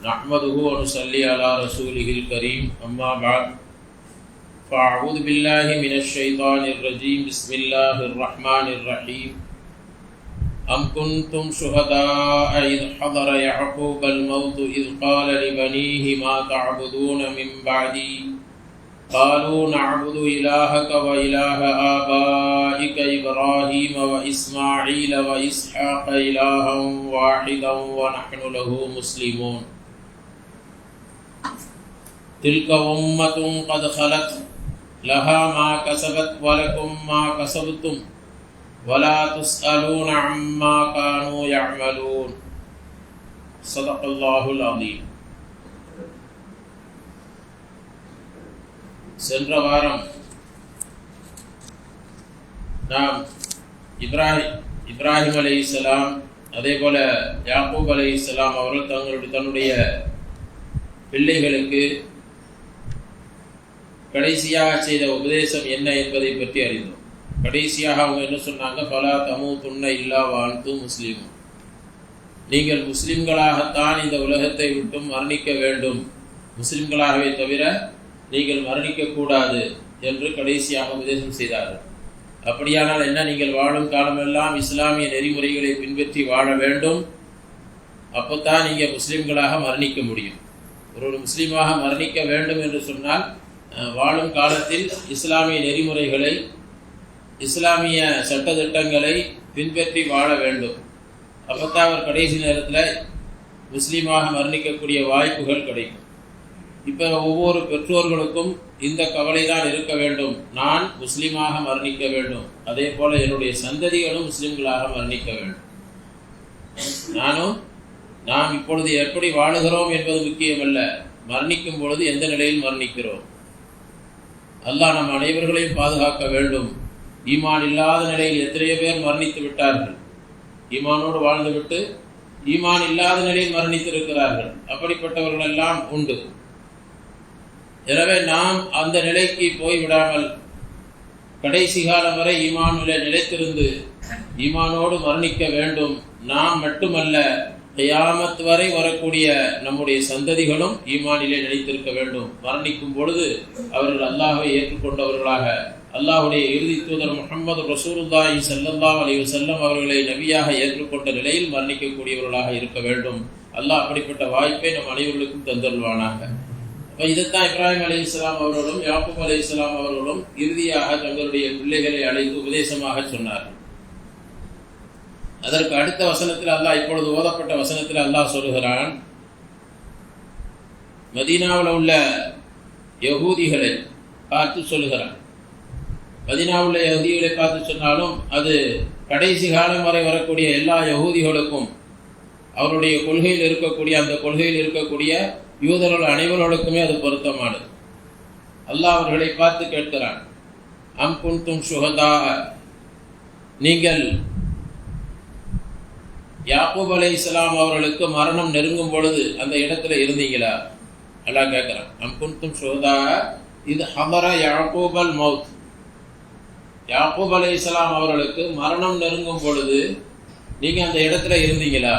نحمده ونصلي على رسوله الكريم أما بعد فأعوذ بالله من الشيطان الرجيم بسم الله الرحمن الرحيم أم كنتم شهداء إذ حضر يعقوب الموت إذ قال لبنيه ما تعبدون من بعدي قالوا نعبد إلهك وإله آبائك إبراهيم وإسماعيل وإسحاق إلها واحدا ونحن له مسلمون تلك أمة قد خلت لها ما كسبت ولكم ما كسبتم ولا تسألون عما كانوا يعملون صدق الله العظيم. சென்ற வாரம் நாம் இப்ராஹிம் அலைஹிஸ்ஸலாம் அதே போல யாக்கூப் அலைஹிஸ்ஸலாம் அவர்கள் தன்னுடைய பிள்ளைகளுக்கு கடைசியாக செய்த உபதேசம் என்ன என்பதை பற்றி அறிந்தோம். கடைசியாக அவங்க என்ன சொன்னாங்க? ஃபலா தமூதுன்ன இல்லா வஅன்தும் முஸ்லிமூன், நீங்கள் முஸ்லிம்களாகத்தான் இந்த உலகத்தை விட்டும் மரணிக்க வேண்டும், முஸ்லிம்களாகவே தவிர நீங்கள் மரணிக்கக்கூடாது என்று கடைசியாக உபதேசம் செய்தார்கள். அப்படியானால் என்ன? நீங்கள் வாழும் காலமெல்லாம் இஸ்லாமிய நெறிமுறைகளை பின்பற்றி வாழ வேண்டும், அப்போத்தான் நீங்கள் முஸ்லிம்களாக மரணிக்க முடியும். ஒரு முஸ்லீமாக மரணிக்க வேண்டும் என்று சொன்னால் வாழும் காலத்தில் இஸ்லாமிய நெறிமுறைகளை, இஸ்லாமிய சட்டத்திட்டங்களை பின்பற்றி வாழ வேண்டும். அப்போத்தான் அவர் கடைசி நேரத்தில் முஸ்லீமாக மரணிக்கக்கூடிய வாய்ப்புகள் கிடைக்கும். இப்போ ஒவ்வொரு பெற்றோர்களுக்கும் இந்த கவலை தான் இருக்க வேண்டும், நான் முஸ்லீமாக மரணிக்க வேண்டும், அதே போல் என்னுடைய சந்ததிகளும் முஸ்லீம்களாக மரணிக்க வேண்டும். நாம் இப்பொழுது எப்படி வாழுகிறோம் என்பது முக்கியமல்ல, மரணிக்கும் பொழுது எந்த நிலையில் மரணிக்கிறோம். அல்லாஹ் நம் அனைவர்களையும் பாதுகாக்க வேண்டும். ஈமான் இல்லாத நிலையில் எத்தனையோ பேர் மரணித்து விட்டார்கள், ஈமானோடு வாழ்ந்துவிட்டு ஈமான் இல்லாத நிலையில் மரணித்திருக்கிறார்கள். அப்படிப்பட்டவர்கள் எல்லாம் உண்டு. எனவே நாம் அந்த நிலைக்கு போய்விடாமல் கடைசி காலம் வரை ஈமானிலே நிலைத்திருந்து ஈமானோடு மரணிக்க வேண்டும். நாம் மட்டுமல்ல, கியாமத் வரை வரக்கூடிய நம்முடைய சந்ததிகளும் ஈமானிலே நிலைத்திருக்க வேண்டும். மரணிக்கும் பொழுது அவர்கள் அல்லாஹ்வை ஏற்றுக்கொண்டவர்களாக, அல்லாஹ்வுடைய இறுதி தூதர் முஹம்மது ரசூலுல்லாஹி ஸல்லல்லாஹு அலைஹி வஸல்லம் அவர்களை நபியாக ஏற்றுக்கொண்ட நிலையில் மரணிக்கக்கூடியவர்களாக இருக்க வேண்டும். அல்லாஹ் அப்படிப்பட்ட வாய்ப்பை நம் அனைவர்களுக்கும் தந்தருள்வானாக. இப்போ இதைத்தான் இப்ராஹிம் அலைஹிஸ்ஸலாம் அவர்களும் யாக்கூப் அலைஹிஸ்ஸலாம் அவர்களும் இறுதியாக தங்களுடைய பிள்ளைகளை அழைத்து உபதேசமாக சொன்னார்கள். அதற்கு அடுத்த வசனத்தில் அல்லாஹ், இப்பொழுது ஓதப்பட்ட வசனத்தில் அல்லாஹ் சொல்லுகிறான், மதீனாவில் உள்ள யகூதிகளை பார்த்து சொல்லுகிறான். மதீனாவில் உள்ள யகூதிகளை பார்த்து சொன்னாலும் அது கடைசி காலம் வரை வரக்கூடிய எல்லா யகூதிகளுக்கும், அவருடைய கொள்கையில் இருக்கக்கூடிய அந்த கொள்கையில் இருக்கக்கூடிய யூதர்கள் அனைவர்களுக்குமே அது பொருத்தமானது. அல்லாஹ் அவர்களை பார்த்து கேட்கிறான், அம் குன்தும் ஷுஹதா, நீங்கள் யாக்கூப் அலைஹிஸ்ஸலாம் அவர்களுக்கு மரணம் நெருங்கும் பொழுது அந்த இடத்துல இருந்தீங்களா? அல்லாஹ் கேட்கிறான். அம் குன்தும் ஷுஹதா இது ஹதர யாக்கூபல் மௌத், யாக்கூப் அலைஹிஸ்ஸலாம் அவர்களுக்கு மரணம் நெருங்கும் பொழுது நீங்க அந்த இடத்துல இருந்தீங்களா?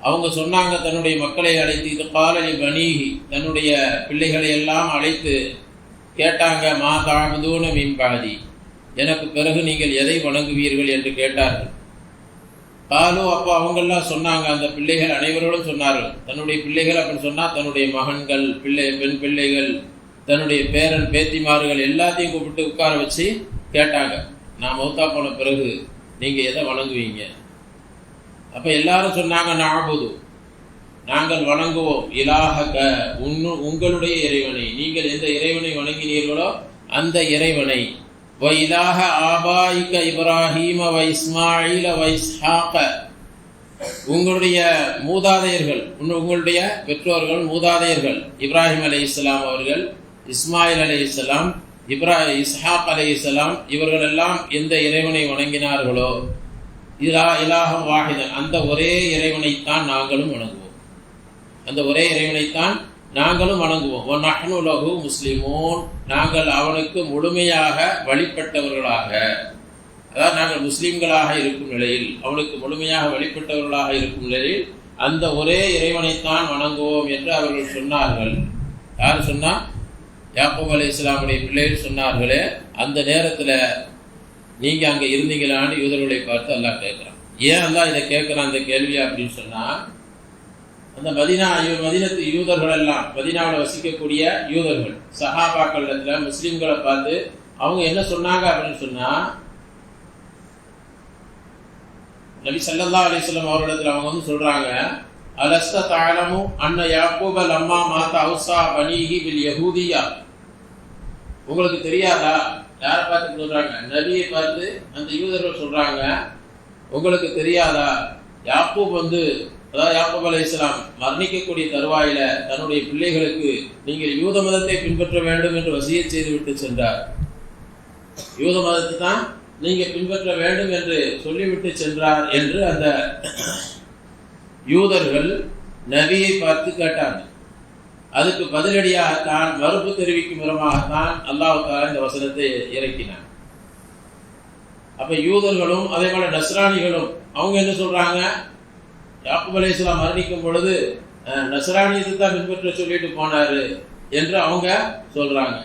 அவங்க சொன்னாங்க, தன்னுடைய மக்களை அழைத்து, இது காலலி பனீஹி, தன்னுடைய பிள்ளைகளை எல்லாம் அழைத்து கேட்டாங்க, மா தஅபுதூன மின் பஅதி, எனக்கு பிறகு நீங்கள் எதை வணங்குவீர்கள் என்று கேட்டார்கள். காலு, அப்போ அவங்கெல்லாம் சொன்னாங்க, அந்த பிள்ளைகள் அனைவரோடும் சொன்னார்கள், தன்னுடைய பிள்ளைகள் அப்படின்னு சொன்னால் தன்னுடைய மகன்கள், பெண் பிள்ளைகள், தன்னுடைய பேரன் பேத்திமார்கள் எல்லாத்தையும் கூப்பிட்டு உட்கார வச்சு கேட்டாங்க, நான் மௌத்தா போன பிறகு நீங்கள் எதை வணங்குவீங்க? அப்போ எல்லாரும் சொன்னாங்க, நஅபுது, நாங்கள் வணங்குவோம், இலாஹக, உங்களுடைய இறைவனை, நீங்கள் எந்த இறைவனை வணங்கினீர்களோ அந்த இறைவனை, வ இலாஹ ஆபாயிக இப்ராஹீம வ இஸ்மாயில வ இஸ்ஹாக, உங்களுடைய மூதாதையர்கள், உங்களுடைய பெற்றோர்கள் மூதாதையர்கள் இப்ராஹிம் அலைஹிஸ்ஸலாம் அவர்கள், இஸ்மாயில் அலைஹிஸ்ஸலாம், இஸ்ஹாக் அலைஹிஸ்ஸலாம், இவர்களெல்லாம் எந்த இறைவனை வணங்கினார்களோ, இலாஹம் வாஹிதன், அந்த ஒரே இறைவனைத்தான் நாங்களும் வணங்குவோம், அந்த ஒரே இறைவனைத்தான் நாங்களும் வணங்குவோம். வநஹ்னு லஹு முஸ்லிமூன், நாங்கள் அவனுக்கு முழுமையாக வழிபட்டவர்களாக, அதாவது நாங்கள் முஸ்லிம்களாக இருக்கும் நிலையில், அவனுக்கு முழுமையாக வழிபட்டவர்களாக இருக்கும் நிலையில் அந்த ஒரே இறைவனைத்தான் வணங்குவோம் என்று அவர்கள் சொன்னார்கள். யார் சொன்னா? யாக்கூப் அலைஹிஸ்ஸலாமுடைய பிள்ளைகள் சொன்னார்களே. அந்த நேரத்தில் நீங்க அங்க இருந்தீங்களான்னு யூதர்களை பார்த்து அல்லாஹ் கேட்கிறான். ஏன் அல்லாஹ் இதை கேட்கிறான் இந்த கேள்வியா அப்படின்னு சொன்னா, அந்த மதீனத்து யூதர்கள் எல்லாம், மதீனாவில் வசிக்கக்கூடிய யூதர்கள் சஹாபாக்கள் இடத்துல முஸ்லிம்களை பார்த்து அவங்க என்ன சொன்னாங்க அப்படின்னு சொன்னா, நபி ஸல்லல்லாஹு அலைஹி வஸல்லம் அவர்களிடத்துல அவங்க வந்து சொல்றாங்க, அலஸ்த தஅலமு அன்ன யாக்கூப லம்மா மாத அவ்ஸா பனீஹி பில் யஹூதியா. உங்களுக்கு தெரியாதா? யாரை பார்த்து சொல்றாங்க? நபியை பார்த்து அந்த யூதர்கள் சொல்றாங்க, உங்களுக்கு தெரியாதா யாக்கூப் வந்து, அதாவது யாக்கூப் அலைஹிஸ்ஸலாம் மரணிக்கக்கூடிய தருவாயில தன்னுடைய பிள்ளைகளுக்கு நீங்கள் யூத மதத்தை பின்பற்ற வேண்டும் என்று வசியத் செய்து விட்டு சென்றார். யூத மதத்தை தான் நீங்க பின்பற்ற வேண்டும் என்று சொல்லிவிட்டு சென்றார் என்று அந்த யூதர்கள் நபியை பார்த்து கேட்டாங்க. அதுக்கு பதிலடியாகத்தான், மறுப்பு தெரிவிக்கும் விதமாகத்தான் அல்லாஹ் தஆலா இந்த வசனத்தை இறக்கினார். அப்ப யூதர்களும் அதே போல நஸ்ரானிகளும் அவங்க என்ன சொல்றாங்க? யாக்கூப் அலைஹிஸ்ஸலாம் மரணிக்கும் பொழுது நஸ்ரானியத்தை தான் பின்பற்ற சொல்லிட்டு போனாரு என்று அவங்க சொல்றாங்க.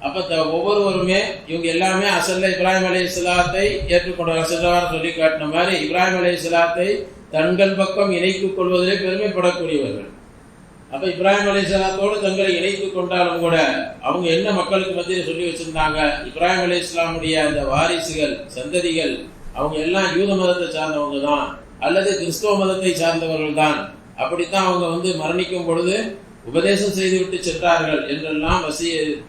அப்ப ஒவ்வொருவருமே இவங்க எல்லாமே அசல்ல இப்ராஹிம் அலைஹிஸ்ஸலாத்தை ஏற்றுக்கொண்டாங்க. சென்றவாறு சொல்லி காட்டின மாதிரி இப்ராஹிம் அலைஹிஸ்ஸலாத்தை தங்கள் பக்கம் இணைத்துக் கொள்வதிலே பெருமைப்படக்கூடியவர்கள். அப்ப இப்ராஹிம் அலைஹிஸ்ஸலாத்தோடு தங்களை இணைத்துக் கொண்டாலும் கூட அவங்க என்ன மக்களுக்கு மத்தியில் சொல்லி வச்சிருந்தாங்க? இப்ராஹிம் அலைஹிஸ்ஸலாமுடைய அந்த வாரிசுகள், சந்ததிகள் அவங்க எல்லாம் யூத மதத்தை சார்ந்தவங்க தான் அல்லது கிறிஸ்தவ மதத்தை சார்ந்தவர்கள் தான். அப்படித்தான் அவங்க வந்து மரணிக்கும் பொழுது உபதேசம் செய்துவிட்டு சென்றார்கள் என்றெல்லாம்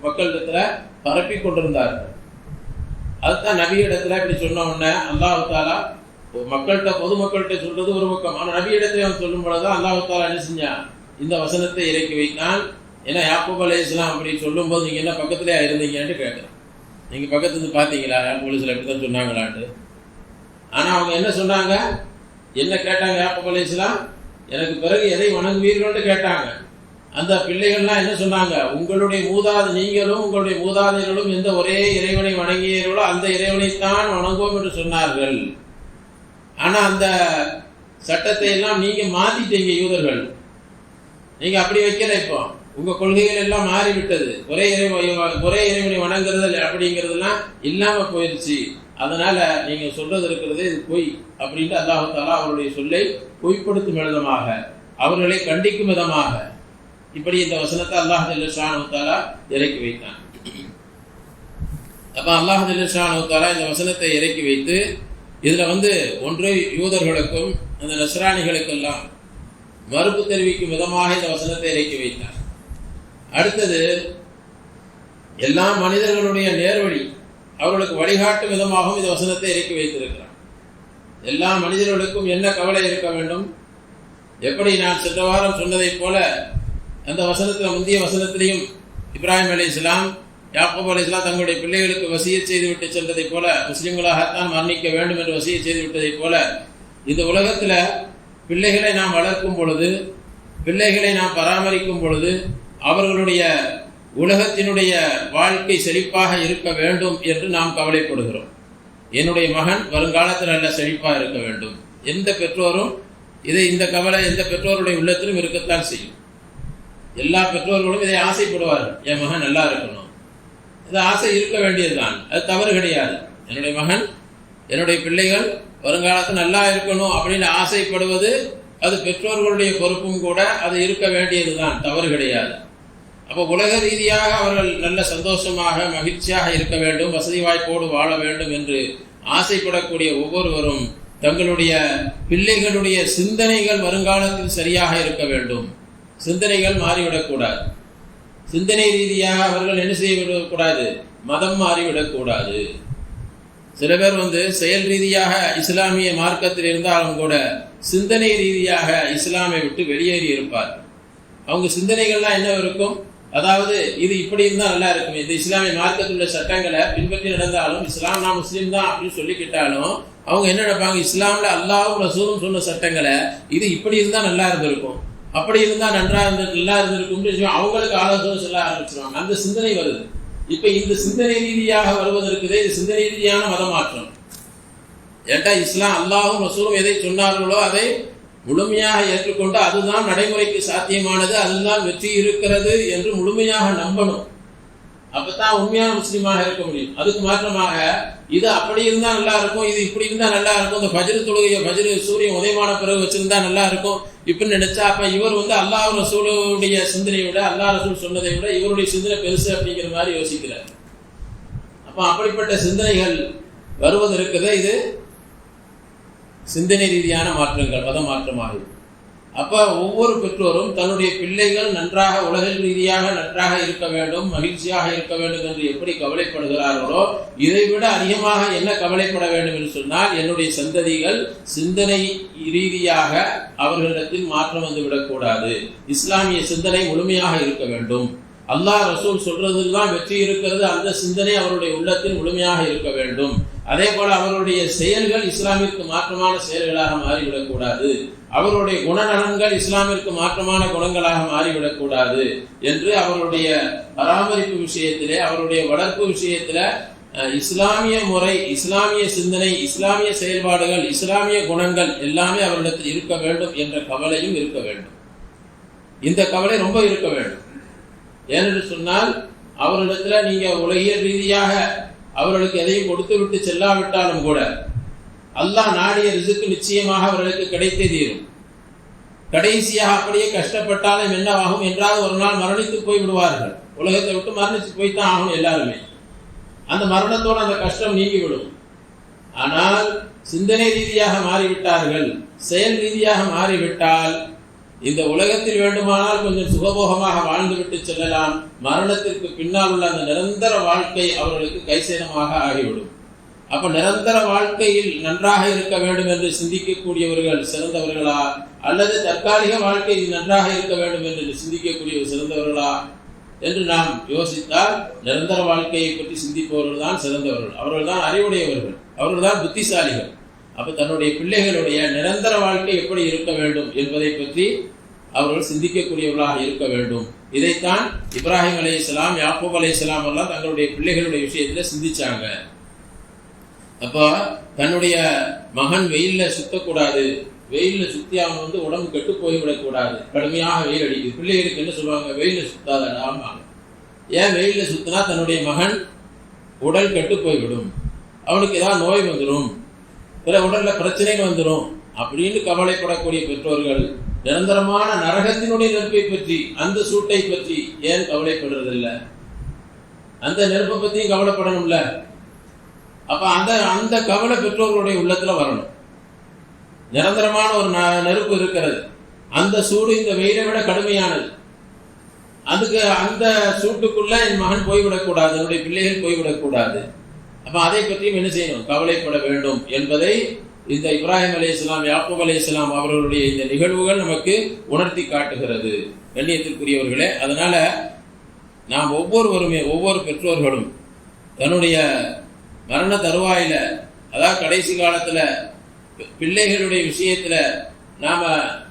மக்களிடத்துல பரப்பி கொண்டிருந்தார்கள். அதுதான் நபியிடத்துல இப்படி சொன்ன உடனே அல்லாஹ் தஆலா மக்கள்கிட்ட, பொதுமக்கள்கிட்ட சொல்றது ஒரு பக்கம், ஆனா நபியிடத்துல அவன் சொல்லும் பொழுதுதான் அல்லாஹ் தஆலா என்ன செஞ்சான்? இந்த வசனத்தை இறக்கி வைத்தான். ஏன்னா யாக்கூப் அலைஹிஸ்ஸலாம் அப்படி சொல்லும் போது நீங்க என்ன பக்கத்திலே இருந்தீங்கன்னு கேட்கிறேன். நீங்க பக்கத்துல பாத்தீங்களா யாக்கூப் அலைஹிஸ்ஸலாம் இப்படித்தான் சொன்னாங்களான்னு? ஆனா அவங்க என்ன சொன்னாங்க? என்ன கேட்டாங்க? யாக்கூப் அலைஹிஸ்ஸலாம் எனக்கு பிறகு எதை வணங்குவீர்கள்னு கேட்டாங்க. அந்த பிள்ளைகள்லாம் என்ன சொன்னாங்க? உங்களுடைய நீங்களும் உங்களுடைய மூதாதையர்களும் எந்த ஒரே இறைவனை வணங்கியீர்களோ அந்த இறைவனைத்தான் வணங்குவோம் என்று சொன்னார்கள். ஆனா அந்த சட்டத்தை எல்லாம் நீங்க மாத்திட்டீங்க யூதர்கள். நீங்க அப்படி வைக்கல. இப்போ உங்க கொள்கைகள் எல்லாம் மாறிவிட்டது. ஒரே இறைவனை வணங்குறது அப்படிங்கிறதுலாம் இல்லாம போயிடுச்சு. அதனால நீங்க சொல்றது இருக்கிறது இது பொய் அப்படின்ட்டு அல்லாஹ் தஆலா அவருடைய சொல்லை பொய்ப்படுத்தும் விதமாக, அவர்களை கண்டிக்கும் விதமாக இப்படி இந்த வசனத்தை அல்லாஹ் ஜல்ல ஷானஹு தஆலா இறக்கி வைத்தான். அப்ப அல்லாஹ் ஜல்ல ஷானஹு தஆலா இந்த வசனத்தை இறக்கி வைத்து இதுல வந்து ஒன்று யூதர்களுக்கும் அந்த நஸ்ரானிகளுக்கெல்லாம் மறுப்பு தெரிவிக்கும் விதமாக இந்த வசனத்தை இறக்கி வைத்தார். அடுத்தது எல்லா மனிதர்களுடைய நேர்வழி அவர்களுக்கு வழிகாட்டும் விதமாகவும் இந்த வசனத்தை இறக்கி வைத்திருக்கிறார். எல்லா மனிதர்களுக்கும் என்ன கவலை இருக்க வேண்டும்? எப்படி நான் சென்ற வாரம் சொன்னதை போல அந்த வசனத்தில், முந்தைய வசனத்திலையும் இப்ராஹிம் அலைஹிஸ்ஸலாம் யாக்கூப் அலைஹிஸ்ஸலாம் தங்களுடைய பிள்ளைகளுக்கு வசியத் செய்துவிட்டு சென்றதை போல, முஸ்லிம்களாகத்தான் மரணிக்க வேண்டும் என்று வசியத் செய்து விட்டதை போல, இந்த உலகத்தில் பிள்ளைகளை நாம் வளர்க்கும் பொழுது, பிள்ளைகளை நாம் பராமரிக்கும் பொழுது அவர்களுடைய உலகத்தினுடைய வாழ்க்கை செழிப்பாக இருக்க வேண்டும் என்று நாம் கவலைப்படுகிறோம். என்னுடைய மகன் வருங்காலத்தில் நல்ல செழிப்பாக இருக்க வேண்டும். எந்த பெற்றோரும் இந்த கவலை எந்த பெற்றோருடைய உள்ளத்திலும் இருக்கத்தான் செய்யும். எல்லா பெற்றோர்களும் இதை ஆசைப்படுவார்கள். என் மகன் நல்லா இருக்கணும், இது ஆசை இருக்க வேண்டியதுதான், அது தவறு கிடையாது. என்னுடைய மகன், என்னுடைய பிள்ளைகள் வருங்காலத்தில் நல்லா இருக்கணும் அப்படின்னு ஆசைப்படுவது அது பெற்றோர்களுடைய பொறுப்பும் கூட, அது இருக்க வேண்டியதுதான், தவறு கிடையாது. அப்போ உலக ரீதியாக அவர்கள் நல்ல சந்தோஷமாக மகிழ்ச்சியாக இருக்க வேண்டும், வசதி வாய்ப்போடு வாழ வேண்டும் என்று ஆசைப்படக்கூடிய ஒவ்வொருவரும் தங்களுடைய பிள்ளைகளுடைய சிந்தனைகள் வருங்காலத்தில் சரியாக இருக்க வேண்டும். சிந்தனைகள் மாறிவிடக்கூடாது. சிந்தனை ரீதியாக அவர்கள் என்ன செய்யவிடக்கூடாது? மதம் மாறிவிடக்கூடாது. சில பேர் செயல் ரீதியாக இஸ்லாமிய மார்க்கத்தில் இருந்தாலும் கூட சிந்தனை ரீதியாக இஸ்லாமை விட்டு வெளியேறி இருப்பார். அவங்க சிந்தனைகள்லாம் என்ன இருக்கும்? அதாவது இது இப்படி இருந்தால் நல்லா இருக்கும், இந்த இஸ்லாமிய மார்க்கத்தில் உள்ள சட்டங்களை பின்பற்றி நடந்தாலும் இஸ்லாம் நான் முஸ்லீம் தான் அப்படின்னு சொல்லிக்கிட்டாலும் அவங்க என்ன நினைப்பாங்க? இஸ்லாம்ல அல்லாஹ்வும் ரசூலும் சொன்ன சட்டங்களை இது இப்படி இருந்தால் நல்லா இருந்திருக்கும், அப்படி இருந்தால் நல்லா இருந்திருக்கும் அவங்களுக்கு ஆலோசனை சொல்ல ஆரம்பிச்சிருவாங்க. அந்த சிந்தனை வருது. இப்ப இந்த சிந்தனை ரீதியாக வருவதற்கு இது சிந்தனை ரீதியான மதமாற்றம். ஏட்டா இஸ்லாம் அல்லாஹ்வும் ரசூலும் எதை சொன்னார்களோ அதை முழுமையாக ஏற்றுக்கொண்டு அதுதான் நடைமுறைக்கு சாத்தியமானது, அதுதான் வெற்றி இருக்கிறது என்று முழுமையாக நம்பணும். அப்பதான் உண்மையான முஸ்லீமாக இருக்க முடியும். அதுக்கு மாற்றமாக இது அப்படி இருந்தா நல்லா இருக்கும், இது இப்படி இருந்தா நல்லா இருக்கும், இந்த ஃபஜ்ர் தொழுகையை ஃபஜ்ர் சூரியன் உதயமான பிறகு வச்சிருந்தா நல்லா இருக்கும் இப்படின்னு நினைச்சா, அப்ப இவர் அல்லாஹ் ரசூலுடைய சிந்தனையை விட, அல்லாஹ் ரசூல் சொன்னதை விட இவருடைய சிந்தனை பெருசு அப்படிங்கிற மாதிரி யோசிக்கிறார். அப்ப அப்படிப்பட்ட சிந்தனைகள் வருவது இருக்குது, இது சிந்தனை ரீதியான மாற்றங்கள், மத மாற்றமாகும். அப்ப ஒவ்வொரு பெற்றோரும் தன்னுடைய பிள்ளைகள் நன்றாக உலக ரீதியாக நன்றாக இருக்க வேண்டும், மகிழ்ச்சியாக இருக்க வேண்டும் என்று எப்படி கவலைப்படுகிறார்களோ, இதைவிட அதிகமாக என்ன கவலைப்பட வேண்டும் என்று சொன்னால், என்னுடைய சந்ததிகள் சிந்தனை ரீதியாக அவர்களிடத்தில் மாற்றம் வந்துவிடக்கூடாது, இஸ்லாமிய சிந்தனை முழுமையாக இருக்க வேண்டும், அல்லாஹ் ரசூல் சொல்றதுதான் வெற்றி இருக்கிறது, அந்த சிந்தனை அவருடைய உள்ளத்தில் முழுமையாக இருக்க வேண்டும். அதே போல அவருடைய செயல்கள் இஸ்லாமிற்கு மாற்றமான செயல்களாக மாறிவிடக்கூடாது, அவருடைய குணநலன்கள் இஸ்லாமிற்கு மாற்றமான குணங்களாக மாறிவிடக்கூடாது என்று அவருடைய பராமரிப்பு விஷயத்திலே, அவருடைய வளர்ப்பு விஷயத்தில இஸ்லாமிய முறை, இஸ்லாமிய சிந்தனை, இஸ்லாமிய செயல்பாடுகள், இஸ்லாமிய குணங்கள் எல்லாமே அவரிடத்தில் இருக்க வேண்டும் என்ற கவலையும் இருக்க வேண்டும். இந்த கவலை ரொம்ப இருக்க வேண்டும். ஏனென்று சொன்னால், அவரிடத்துல நீங்க உலகியல் ரீதியாக அவர்களுக்கு எதையும் கொடுத்து விட்டு செல்லாவிட்டாலும் கூட அல்லாஹ் நாடிய ரிசுக்கு நிச்சயமாக அவர்களுக்கு கிடைத்தே தீரும். கடைசியாக அப்படியே கஷ்டப்பட்டாலும் என்னவாகும் என்றால் ஒரு நாள் மரணித்து போய் விடுவார்கள். உலகத்தை விட்டு மரணித்து போய்த்தான் ஆகும் எல்லாருமே. அந்த மரணத்தோடு அந்த கஷ்டம் நீங்கிவிடும். ஆனால் சிந்தனை ரீதியாக மாறிவிட்டார்கள், செயல் ரீதியாக மாறிவிட்டால் இந்த உலகத்தில் வேண்டுமானால் கொஞ்சம் சுகபோகமாக வாழ்ந்துவிட்டு செல்லலாம், மரணத்திற்கு பின்னால் உள்ள அந்த நிரந்தர வாழ்க்கை அவர்களுக்கு கைசேதமாக ஆகிவிடும். அப்ப நிரந்தர வாழ்க்கையில் நன்றாக இருக்க வேண்டும் என்று சிந்திக்கக்கூடியவர்கள் சிறந்தவர்களா, அல்லது தற்காலிக வாழ்க்கையில் நன்றாக இருக்க வேண்டும் என்று சிந்திக்கக்கூடியவர் சிறந்தவர்களா என்று நாம் யோசித்தால், நிரந்தர வாழ்க்கையை பற்றி சிந்திப்பவர்கள் தான் சிறந்தவர்கள், அவர்கள் தான் அறிவுடையவர்கள், அவர்கள் தான் புத்திசாலிகள். அப்ப தன்னுடைய பிள்ளைகளுடைய நிரந்தர வாழ்க்கை எப்படி இருக்க வேண்டும் என்பதை பற்றி அவர்கள் சிந்திக்கக்கூடியவர்களாக இருக்க வேண்டும். இதைத்தான் இப்ராஹிம் அலைஹிஸ்ஸலாம், யாக்கூப் அலைஹிஸ்ஸலாம் எல்லாம் தங்களுடைய பிள்ளைகளுடைய விஷயத்துல சிந்திச்சாங்க. அப்ப தன்னுடைய மகன் வெயில்ல சுத்தக்கூடாது, வெயில்ல சுத்தி அவன் உடம்பு கெட்டு போய்விடக்கூடாது, கடுமையாக வெயில் அடிக்குது. பிள்ளைகளுக்கு என்ன சொல்லுவாங்க, வெயில்ல சுத்தாதாங்க. ஏன் வெயில்ல சுத்தினா தன்னுடைய மகன் உடல் கெட்டு போய்விடும், அவனுக்கு ஏதாவது நோய் வந்துடும், பிற உடல்ல பிரச்சனைகள் வந்துடும் அப்படின்னு கவலைப்படக்கூடிய பெற்றோர்கள் நிரந்தரமான நரகத்தினுடைய நெருப்பை பற்றி, அந்த சூட்டை பற்றி ஏன் கவலைப்படுறதில்லை? அந்த நெருப்பை பற்றியும் கவலைப்படணும்ல. அப்ப அந்த கவலை பெற்றோர்களுடைய உள்ளத்துல வரணும். நிரந்தரமான ஒரு நெருப்பு இருக்கிறது, அந்த சூடு இந்த வெயிலை விட கடுமையானது, அதுக்கு அந்த சூட்டுக்குள்ள என் மகன் போய்விடக்கூடாது, என்னுடைய பிள்ளைகள் போய்விடக்கூடாது. அப்ப அதை பற்றியும் என்ன செய்யணும், கவலைப்பட வேண்டும் என்பதை இந்த இப்ராஹிம் அலைஹிஸ்ஸலாம், யாக்கூப் அலைஹிஸ்ஸலாம் அவர்களுடைய இந்த நிகழ்வுகள் நமக்கு உணர்த்தி காட்டுகிறது. கண்ணியத்திற்குரியவர்களே, அதனால நாம் ஒவ்வொருவருமே, ஒவ்வொரு பெற்றோர்களும் தன்னுடைய மரண தருவாயில, அதாவது கடைசி காலத்துல பிள்ளைகளுடைய விஷயத்துல நாம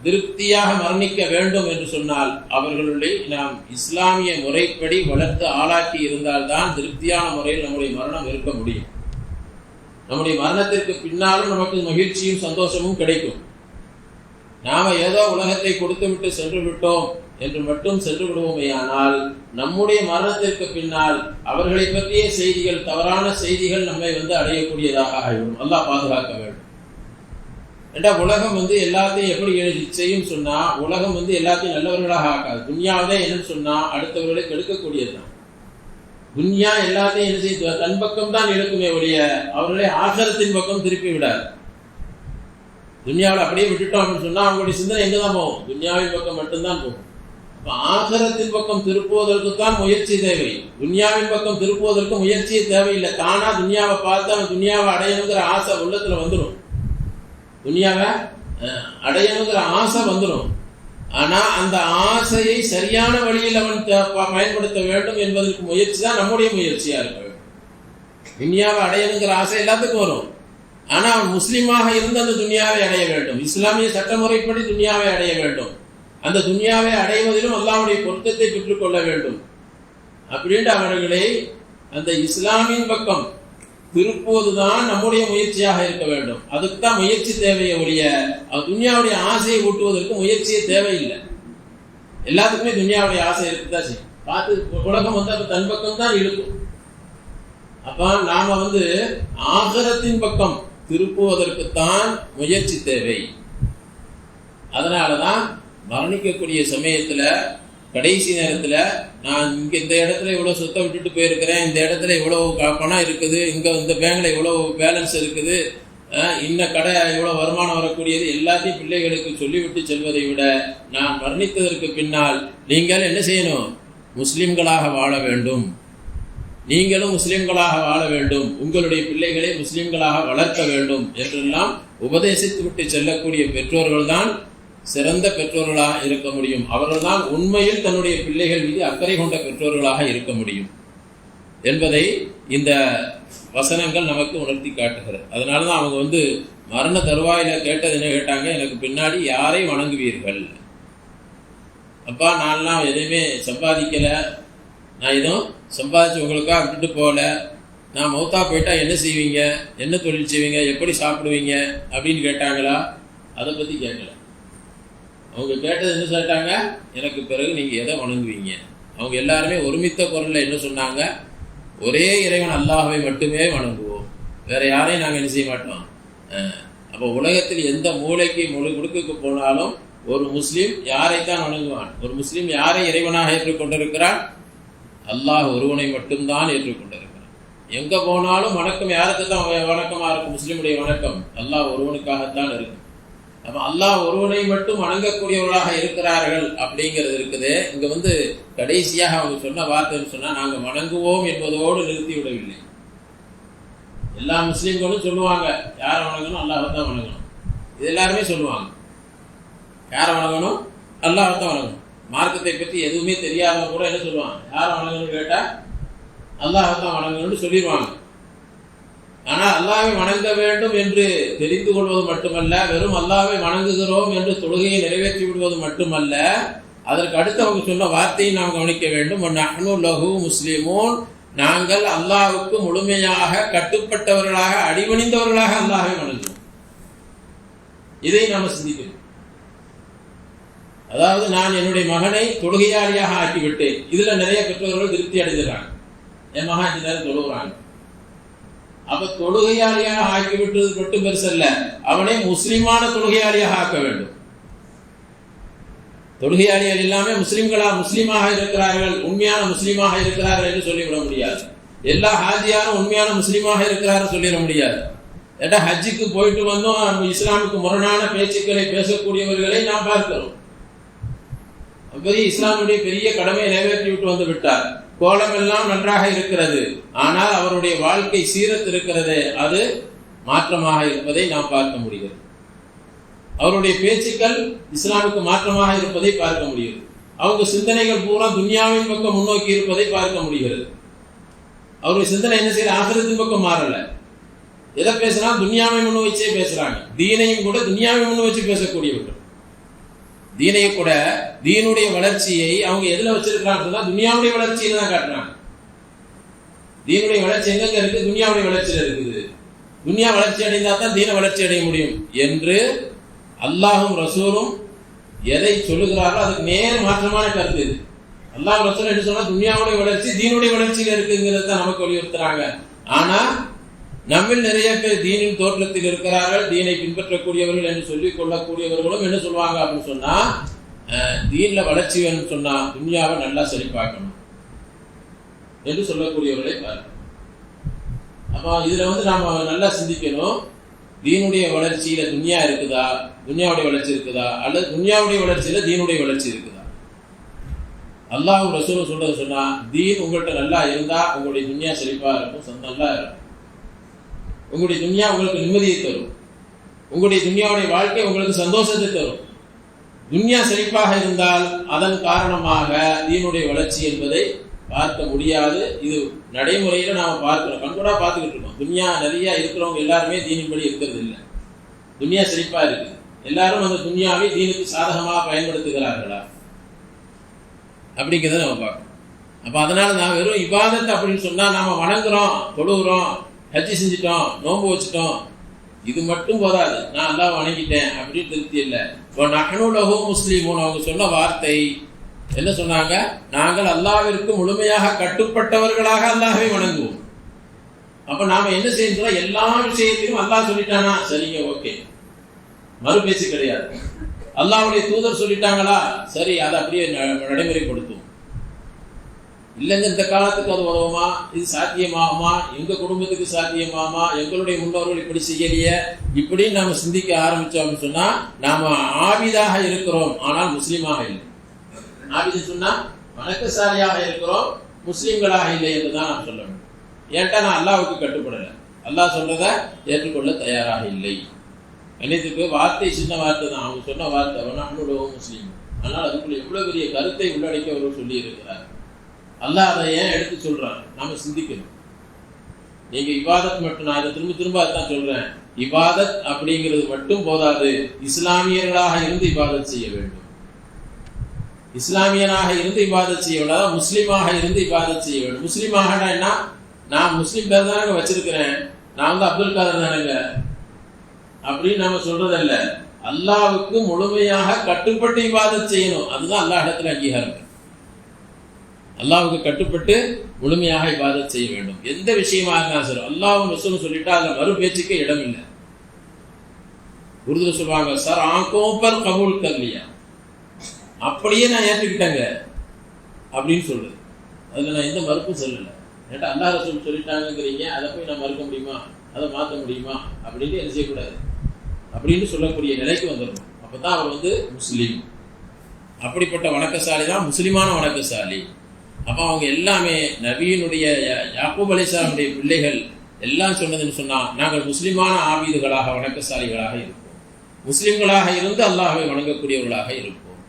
திருப்தியாக மரணிக்க வேண்டும் என்று சொன்னால், அவர்களுடைய நாம் இஸ்லாமிய முறைப்படி வளர்த்து ஆளாக்கி இருந்தால்தான் திருப்தியான முறையில் நம்முடைய மரணம் இருக்க முடியும். நம்முடைய மரணத்திற்கு பின்னாலும் நமக்கு மகிழ்ச்சியும் சந்தோஷமும் கிடைக்கும். நாம ஏதோ உலகத்தை கொடுத்து விட்டு சென்று விட்டோம் என்று மட்டும் சென்று விடுவோமேயானால், நம்முடைய மரணத்திற்கு பின்னால் அவர்களை பற்றிய செய்திகள், தவறான செய்திகள் நம்மை அடையக்கூடியதாக ஆகிவிடும். அல்லாஹ் பாதுகாக்க வேண்டும். ஏண்டா உலகம் எல்லாத்தையும் எப்படி செய்யும் சொன்னா, உலகம் எல்லாத்தையும் நல்லவர்களாக ஆக்காது. துன்யாவே என்னன்னு சொன்னா அடுத்தவர்களை கெடுக்கக்கூடியதுதான். துன்யா எல்லாத்தையும் என்ன செய்ய, தன் பக்கம் தான் இழுக்குமே ஒழிய அவர்களை ஆகரத்தின் பக்கம் திருப்பி விடாது. துன்யாவில் அப்படியே விட்டுட்டோம் அப்படின்னு சொன்னா அவங்களுடைய சிந்தனை எங்கதான் போகும், துன்யாவின் பக்கம் மட்டும்தான் போகும். அப்ப ஆகரத்தின் பக்கம் திருப்புவதற்கு தான் முயற்சி தேவை, துன்யாவின் பக்கம் திருப்புவதற்கு முயற்சியே தேவையில்லை. தானா துன்யாவை பார்த்து அவன் துன்யாவை அடையணுங்கிற ஆசை உள்ளத்துல வந்துடும், துன்யாவை அடையணுங்கிற ஆசை வந்துடும். ஆனா அந்த ஆசையை சரியான வழியில் அவன் பயன்படுத்த வேண்டும் என்பதற்கு முயற்சி தான் நம்முடைய முயற்சியா இருக்க வேண்டும். துன்யாவை அடையணுங்கிற ஆசை எல்லாத்துக்கும் வரும். ஆனா அவன் முஸ்லீமாக இருந்து அந்த துன்யாவை அடைய வேண்டும், இஸ்லாமிய சட்டமுறைப்படி துன்யாவை அடைய வேண்டும். அந்த துன்யாவை அடைவதிலும் அல்லாஹ்வுடைய பொருத்தத்தை பெற்றுக் கொள்ள வேண்டும். அப்படின்ட்டு அவர்களை அந்த இஸ்லாமின் பக்கம் திருப்புவதுதான் நம்முடைய முயற்சியாக இருக்க வேண்டும். அதுக்கு தான் முயற்சி தேவையை ஒழிய துன்யாவுடைய ஆசையை ஊட்டுவதற்கு முயற்சியே தேவையில்லை. எல்லாத்துக்குமே துன்யாவுடைய ஆசை இருக்குதான் செய்யும். பார்த்து உலகம் வந்து அப்ப தன் பக்கம் தான் இழுக்கும். அப்ப நாம வந்து ஆகிரத்தின் பக்கம் திருப்புவதற்குத்தான் முயற்சி தேவை. அதனாலதான் மரணிக்கக்கூடிய சமயத்துல கடைசி நேரத்துல நான் இங்க இந்த இடத்துல இவ்வளவு சொத்தை விட்டுட்டு போயிருக்கிறேன், இந்த இடத்துல இவ்வளவு பணம் இருக்குது, இங்க இந்த பேங்க்ல இவ்வளவு பேலன்ஸ் இருக்குது, இன்ன கடை இவ்வளவு வருமானம் வரக்கூடியது, எல்லாத்தையும் பிள்ளைகளுக்கு சொல்லிவிட்டு செல்வதை விட நான் மரணித்ததற்கு பின்னால் நீங்கள் என்ன செய்யணும்? முஸ்லிம்களாக வாழ வேண்டும், நீங்களும் முஸ்லிம்களாக வாழ வேண்டும், உங்களுடைய பிள்ளைகளை முஸ்லிம்களாக வளர்க்க வேண்டும் என்றெல்லாம் உபதேசித்து விட்டு செல்லக்கூடிய பெற்றோர்கள் தான் சிறந்த பெற்றோர்களாக இருக்க முடியும். அவர்கள் தான் உண்மையில் தன்னுடைய பிள்ளைகள் மீது அக்கறை கொண்ட பெற்றோர்களாக இருக்க முடியும் என்பதை இந்த வசனங்கள் நமக்கு உணர்த்தி காட்டுகிறது. அதனால தான் அவங்க வந்து மரண தருவாயில கேட்டது என்ன கேட்டாங்க? எனக்கு பின்னாடி யாரை வணங்குவீர்கள்? அப்பா நான்லாம் எதுவுமே சம்பாதிக்கலை, நான் எதுவும் சம்பாதிச்சு உங்களுக்காக விட்டுட்டு போகல, நான் மௌத்தா போயிட்டா என்ன செய்வீங்க, என்ன தொழில் செய்வீங்க, எப்படி சாப்பிடுவீங்க அப்படின்னு கேட்டாங்களா? அதை பற்றி கேட்கல. அவங்க கேட்டது என்ன சொல்லிட்டாங்க? எனக்கு பிறகு நீங்கள் எதை வணங்குவீங்க? அவங்க எல்லாருமே ஒருமித்த குரலில் என்ன சொன்னாங்க? ஒரே இறைவன் அல்லாஹ்வை மட்டுமே வணங்குவோம், வேற யாரையும் நாங்கள் என்ன செய்ய மாட்டோம். அப்போ உலகத்தில் எந்த மூளைக்கு முடுக்குக்கு போனாலும் ஒரு முஸ்லீம் யாரைத்தான் வணங்குவான்? ஒரு முஸ்லீம் யாரை இறைவனாக ஏற்றுக்கொண்டிருக்கிறான்? அல்லாஹ் ஒருவனை மட்டும்தான் ஏற்றுக்கொண்டிருக்கிறான். எங்க போனாலும் வணக்கம் யாருக்கு தான் வணக்கமா இருக்கும்? முஸ்லீமுடைய வணக்கம் அல்லாஹ் ஒருவனுக்காகத்தான் இருக்கும். அப்ப அல்லாஹ் ஒருவனை மட்டும் வணங்கக்கூடியவர்களாக இருக்கிறார்கள் அப்படிங்கிறது இருக்குது. இங்க வந்து கடைசியாக அவங்க சொன்ன வார்த்தைன்னு சொன்னா, நாங்க வணங்குவோம் என்பதோடு நிறுத்தி விடவில்லை. எல்லா முஸ்லீம்களும் சொல்லுவாங்க யாரை வணங்கணும்? அல்லாஹ் தான் வணங்கணும். இது எல்லாருமே சொல்லுவாங்க. யாரை வணங்கணும்? அல்லாஹ் தான் வணங்கணும். மார்க்கத்தை பற்றி எதுவுமே தெரியாதவங்க கூட என்ன சொல்லுவாங்க? யாரை வணங்கணும்னு கேட்டா அல்லாஹ் தான் வணங்கணும்னு சொல்லிடுவாங்க. ஆனால் அல்லாஹ்வை வணங்க வேண்டும் என்று தெரிந்து கொள்வது மட்டுமல்ல, வெறும் அல்லாஹ்வை வணங்குகிறோம் என்று தொழுகையை நிறைவேற்றி விடுவது மட்டுமல்ல, அதற்கு அடுத்து அவங்க சொன்ன வார்த்தையை நாம் கவனிக்க வேண்டும். நஹ்னு லஹு முஸ்லிமூன், நாங்கள் அல்லாஹ்வுக்கு முழுமையாக கட்டுப்பட்டவர்களாக அடிபணிந்தவர்களாக அல்லாஹ்வை வணங்குவோம். இதை நாம் சிந்திக்கணும். அதாவது நான் என்னுடைய மகனை தொழுகையாளியாக ஆக்கிவிட்டேன். இதுல நிறைய பெற்றோர்கள் திருப்தி அடைஞ்சிடறாங்க. என் மகன் இந்த நேரம் தொழுகிறாங்க. அப்ப தொழுகையாளியாக ஆக்கிவிட்டது மட்டும் பெருசல்ல, அவனை முஸ்லிமான தொழுகையாளியாக ஆக்க வேண்டும். தொழுகையாளிகள் எல்லாமே முஸ்லிமாக இருக்கிறார்கள், உண்மையான முஸ்லிமாக இருக்கிறார்கள் என்று சொல்லிவிட முடியாது. எல்லா ஹாஜியாரும் உண்மையான முஸ்லிமாக இருக்கிறார்கள் சொல்லிட முடியாது. ஏன்னா ஹஜ்ஜுக்கு போயிட்டு வந்தோம், இஸ்லாமுக்கு முரணான பேச்சுக்களை பேசக்கூடியவர்களை நாம் பார்க்கிறோம். இஸ்லாமுடைய பெரிய கடமையை நிறைவேற்றி விட்டு வந்து விட்டார், கோலம் எல்லாம் நன்றாக இருக்கிறது, ஆனால் அவருடைய வாழ்க்கை சீரத் இருக்கிறது, அது மாற்றமாக இருப்பதை நாம் பார்க்க முடிகிறது. அவருடைய பேச்சுக்கள் இஸ்லாமுக்கு மாற்றமாக இருப்பதை பார்க்க முடிகிறது. அவங்க சிந்தனைகள் பூரா துன்யாவின் பக்கம் முன்னோக்கி இருப்பதை பார்க்க முடிகிறது. அவருடைய சிந்தனை என்ன செய்யற? ஆகிரத்தின் பக்கம் மாறல. எதை பேசுறா? துன்யாவை முன் வச்சே பேசுறாங்க. தீனையும் கூட துன்யாவை முன் வச்சு பேசக்கூடியவர்கள். தீனையை கூட, தீனுடைய வளர்ச்சியை அவங்க எதுல வச்சிருக்கிறாங்க? துன்யாவுடைய வளர்ச்சியில தான் காட்டுறாங்க. தீனுடைய வளர்ச்சி எங்க இருக்கு? துன்யாவுடைய வளர்ச்சியில இருக்குது. துன்யா வளர்ச்சி அடைந்தா தான் தீன வளர்ச்சி அடைய முடியும் என்று அல்லாஹும் ரசூலும் எதை சொல்லுகிறாரோ அதுக்கு நேர் மாற்றமான கருத்து இது. அல்லாஹ் ரசூல் என்ன சொன்னா, துன்யாவுடைய வளர்ச்சி தீனுடைய வளர்ச்சியில இருக்குங்கிறது தான் நமக்கு வலியுறுத்துறாங்க. ஆனா நம்மில் நிறைய பேர் தீனின் தோற்றத்தில் இருக்கிறார்கள், தீனை பின்பற்றக்கூடியவர்கள் என்று சொல்லிக் கொள்ளக்கூடியவர்களும் என்ன சொல்லுவாங்க அப்படின்னு சொன்னா, தீன்ல வளர்ச்சி வேணும்னு சொன்னா துன்யாவை நல்லா செழிப்பாக்கணும் என்று சொல்லக்கூடியவர்களை பார்க்கணும். அப்போ இதுல வந்து நாம நல்லா சிந்திக்கணும். தீனுடைய வளர்ச்சியில துன்யா இருக்குதா, துன்யாவுடைய வளர்ச்சி இருக்குதா, அல்லது துன்யாவுடைய வளர்ச்சியில தீனுடைய வளர்ச்சி இருக்குதா? அல்லாஹ் ரசூலும் சொல்றது சொன்னா, தீன் உங்கள்கிட்ட நல்லா இருந்தா உங்களுடைய துன்யா செழிப்பா இருக்கும், நல்லா இருக்கும். உங்களுடைய துன்யா உங்களுக்கு நிம்மதியை தரும், உங்களுடைய துன்யாவுடைய வாழ்க்கை உங்களுக்கு சந்தோஷத்தை தரும். துன்யா செழிப்பாக இருந்தால் அதன் காரணமாக தீனுடைய வளர்ச்சி என்பதை பார்க்க முடியாது. இது நடைமுறையில நாம பார்க்கிறோம், கண்கூடா பார்த்துக்கிட்டு இருக்கோம். துன்யா நிறைய இருக்கிறவங்க எல்லாருமே தீனின்படி இருக்கிறது இல்லை. துன்யா செழிப்பா இருக்கு, எல்லாரும் அந்த துன்யாவை தீனுக்கு சாதகமாக பயன்படுத்துகிறார்களா அப்படிங்கிறத நம்ம பார்க்கணும். அப்ப அதனால நான் வெறும் இபாதத் அப்படின்னு சொன்னா, நாம வணங்குறோம், தொழுகிறோம், ஹஜ்ஜி செஞ்சுட்டோம், நோன்பு வச்சுட்டோம், இது மட்டும் போதாது, நான் அல்லாஹ் வணங்கிட்டேன் அப்படின்னு திருப்தி இல்லை. இப்போ நஹ்னு லஹு முஸ்லிமூன் அவங்க சொன்ன வார்த்தை என்ன சொன்னாங்க? நாங்கள் அல்லாஹ்விற்கு முழுமையாக கட்டுப்பட்டவர்களாக அல்லாஹ்வை வணங்குவோம். அப்ப நாம என்ன செய்யணும்? எல்லா விஷயத்திலும் அல்லாஹ் சொல்லிட்டானா சரிங்க, ஓகே, மறு பேச்சு கிடையாது. அல்லாஹ்வுடைய தூதர் சொல்லிட்டாங்களா, சரி, அதை அப்படியே நடைமுறைப்படுத்தும். இல்லைங்க இந்த காலத்துக்கு அது உதவுமா, இது சாத்தியமாகுமா, எங்க குடும்பத்துக்கு சாத்தியமாகுமா, எங்களுடைய முன்னோர்கள் இப்படி செய்யலையே, இப்படி நாம சிந்திக்க ஆரம்பிச்சோம் அப்படின்னு சொன்னா நாம ஆபிதாக இருக்கிறோம், ஆனால் முஸ்லீமாக இல்லை. ஆபிது சொன்னா வணக்கசாலியாக இருக்கிறோம், முஸ்லீம்களாக இல்லை என்றுதான் நான் சொல்ல வேண்டும். ஏன்டா நான் அல்லாஹ்வுக்கு கட்டுப்படலை, அல்லாஹ் சொல்றதை ஏற்றுக்கொள்ள தயாராக இல்லை. கணித்துக்கு வார்த்தை சின்ன வார்த்தை தான், அவங்க சொன்ன வார்த்தை வணங்குவோம் முஸ்லீம். ஆனால் அதுக்குள்ள எவ்வளவு பெரிய கருத்தை உள்ளடக்கி அவர்கள் சொல்லி இருக்கிறார். அல்லாஹ் அதை ஏன் எடுத்து சொல்றான்? நாம சிந்திக்கணும். நீங்க இபாதத் மட்டும், நான் இதை திரும்ப திரும்ப அதான் சொல்றேன், இபாதத் அப்படிங்கிறது மட்டும் போதாது, இஸ்லாமியர்களாக இருந்து இபாதத் செய்ய வேண்டும். இஸ்லாமியனாக இருந்து இபாதத் செய்ய வேண்டும், முஸ்லீமாக இருந்து இபாதத் செய்ய வேண்டும். முஸ்லீமாக என்ன, நான் முஸ்லீம் பேர் தானங்க வச்சிருக்கிறேன், நான் வந்து அப்துல் காதர் தானங்க அப்படின்னு நாம சொல்றதல்ல. அல்லாஹ்வுக்கு முழுமையாக கட்டுப்பட்டு இபாதத் செய்யணும். அதுதான் அல்லாஹ் இடத்துல அங்கீகாரம். அல்லாஹ்வுக்கு கட்டுப்பட்டு முழுமையாக இபாதத் செய்ய வேண்டும். எந்த விஷயமா இருந்தாலும் சரி, அல்லாஹ்வும் ரசூலும் சொல்லிட்டா அதுல மறு பேச்சுக்கு இடம் இல்லை. உருதுல சொல்லுவாங்க, சார் ஆங்கோம் பர் கபூல் கர்லியா, அப்படியே நான் ஏற்றுக்கிட்டேங்க அப்படின்னு சொல்றது. அதுல நான் எந்த மறுப்பும் சொல்லலை. ஏன்டா அல்லாஹ் ரசூல் சொல்லிட்டாங்கிறீங்க, அதை போய் நான் மறுக்க முடியுமா, அதை மாற்ற முடியுமா அப்படின்னு என்ன செய்யக்கூடாது அப்படின்னு சொல்லக்கூடிய நிலைக்கு வந்துடணும். அப்பதான் அவர் வந்து முஸ்லீம். அப்படிப்பட்ட வணக்கசாலி தான் முஸ்லிமான வணக்கசாலி. அப்போ அவங்க எல்லாமே நபியினுடைய யாக்கூப் அலைஹிஸ்ஸலாமுடைய பிள்ளைகள் எல்லாம் சொன்னதுன்னு சொன்னா, நாங்கள் முஸ்லிமான ஆபீதுகளாக வணக்கசாலிகளாக இருப்போம், முஸ்லிம்களாக இருந்து அல்லாஹ்வை வணங்கக்கூடியவர்களாக இருப்போம்.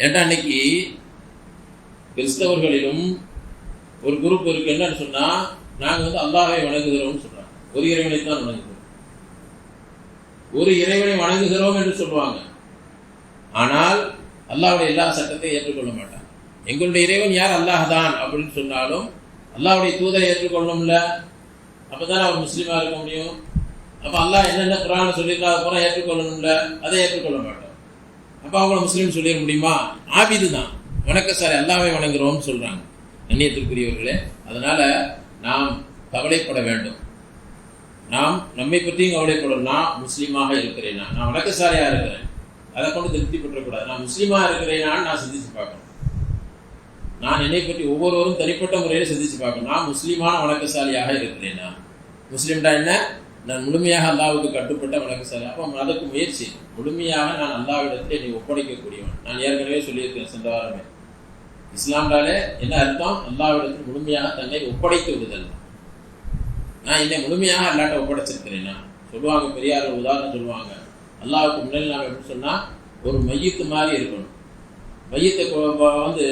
ஏன்டா அன்னைக்கு கிறிஸ்தவர்களிலும் ஒரு குரூப் இருக்கு. என்னன்னு சொன்னா, நாங்க வந்து அல்லாஹ்வை வணங்குகிறோம்னு சொல்றாங்க, ஒரு இறைவனை தான் வணங்குகிறோம், ஒரு இறைவனை வணங்குகிறோம் என்று சொல்லுவாங்க. ஆனால் அல்லாஹ்வுடைய எல்லா சட்டத்தையும் ஏற்றுக்கொள்ள மாட்டாங்க. எங்களுடைய இறைவன் யார், அல்லாஹ் தான் அப்படின்னு சொன்னாலும் அல்லாஹ்வுடைய தூதரை ஏற்றுக்கொள்ளணும்ல, அப்பதான் அவர் முஸ்லீமா இருக்க முடியும். அப்ப அல்லாஹ் என்னென்ன குர்ஆன்ல சொல்லியிருக்கா அதை பூரா ஏற்றுக்கொள்ளணும்ல, அதை ஏற்றுக்கொள்ள மாட்டோம். அப்ப அவங்கள முஸ்லீம் சொல்லிட முடியுமா? ஆபிது தான், வணக்கசாலி, அல்லாஹ்வை வணங்குறோம்னு சொல்றாங்க. கண்ணியத்திற்குரியவர்களே, அதனால நாம் கவலைப்பட வேண்டும். நாம் நம்மை பற்றியும் கவலைப்படணும். நான் முஸ்லீமாக இருக்கிறேனா, நான் வணக்கசாலியா இருக்கிறேன், அதை கொண்டு திருப்தி பெற்றக்கூடாது. நான் முஸ்லீமா இருக்கிறேனான்னு நான் சிந்திச்சு பார்க்கணும். நான் என்னை பற்றி ஒவ்வொருவரும் தனிப்பட்ட முறையில் சிந்திச்சு பார்க்கணும். நான் முஸ்லீமான வணக்கசாலியாக இருக்கிறேனா, முஸ்லீம்டா என்ன, நான் முழுமையாக அல்லாஹ்வுக்கு கட்டுப்பட்ட வணக்கசாலி. அப்போ அதற்கு முயற்சி, முழுமையாக நான் அல்லாஹ்விடத்தில் என்னை ஒப்படைக்கக்கூடியவன். நான் ஏற்கனவே சொல்லியிருக்கேன் சென்ற வாரமே, இஸ்லாம்டாலே என்ன அர்த்தம், அல்லாஹ்விடத்தில் முழுமையாக தன்னை ஒப்படைத்து விடுதல். நான் என்னை முழுமையாக அல்லாட்ட ஒப்படைச்சிருக்கிறேன்னா சொல்லுவாங்க. பெரியார் உதாரணம் சொல்லுவாங்க, அல்லாஹ்வுக்கு முன்னாடி நாம் எப்படி சொன்னா, ஒரு மையத்து மாதிரி இருக்கணும். மையத்தை வந்து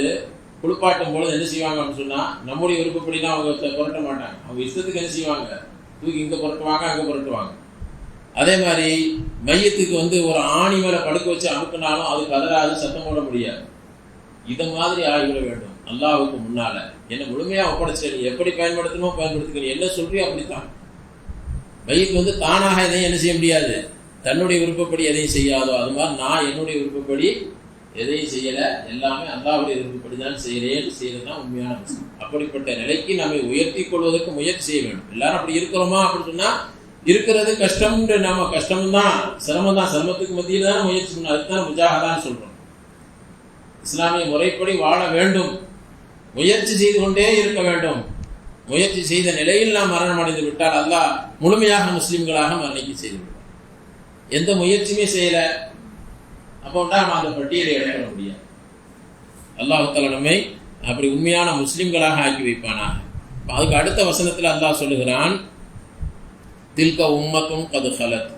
குளிப்பாட்டும் பொழுது என்ன செய்வாங்க அப்படின்னு சொன்னா, நம்முடைய விருப்பப்படினா அவங்க புரட்ட மாட்டாங்க. அவங்க இஷ்டத்துக்கு என்ன செய்வாங்க, தூக்கி இங்க புரட்டுவாங்க, அங்க புரட்டுவாங்க. அதே மாதிரி மையத்துக்கு வந்து ஒரு ஆணி மேல படுக்க வச்சு அமுக்கினாலும் அது கதறாது, சத்தம் போட முடியாது. இதை மாதிரி ஆகிவிட வேண்டும். அல்லாஹ்வுக்கு முன்னால என்ன முழுமையா ஒப்படைச்சு நீ எப்படி பயன்படுத்தணுமோ பயன்படுத்திக்க, என்ன சொல்றியோ அப்படித்தான். மையத்து வந்து தானாக எதையும் என்ன செய்ய முடியாது, தன்னுடைய விருப்பப்படி எதையும் செய்யாதோ அது மாதிரி நான் என்னுடைய விருப்பப்படி எதையும் செய்யல, எல்லாமே அல்லாஹ்வுடைய விருப்பப்படி தான் செய்யறதுதான் உண்மையான விஷயம். அப்படிப்பட்ட நிலைக்கு நம்மை உயர்த்தி கொள்வதற்கு முயற்சி செய்ய வேண்டும். எல்லாரும் அப்படி இருக்கிறோமா அப்படின்னு சொன்னா, இருக்கிறது கஷ்டம், நாம கஷ்டம்தான், சிரமம் தான், சிரமத்துக்கு மத்தியில தான் முயற்சி பண்ணணும். அதுதான் முஜாஹதான்னு சொல்றோம். இஸ்லாமிய முறைப்படி வாழ வேண்டும், முயற்சி செய்து கொண்டே இருக்க வேண்டும். முயற்சி செய்த நிலையில் நாம் மரணம் அடைந்து விட்டால் அல்லாஹ் முழுமையாக முஸ்லிம்களாக மரணிக்க செய்து விடுவார். எந்த முயற்சியுமே செய்யல, அப்போ நாம் அந்த பட்டியலை இழக்க முடியாது. அல்லாஹ் தஆலா நம்மை அப்படி உண்மையான முஸ்லிம்களாக ஆக்கி வைப்பானாக. அதுக்கு அடுத்த வசனத்தில் அல்லாஹ் சொல்லுகிறான், தில்க உம்மத்தும் கது ஹலத்.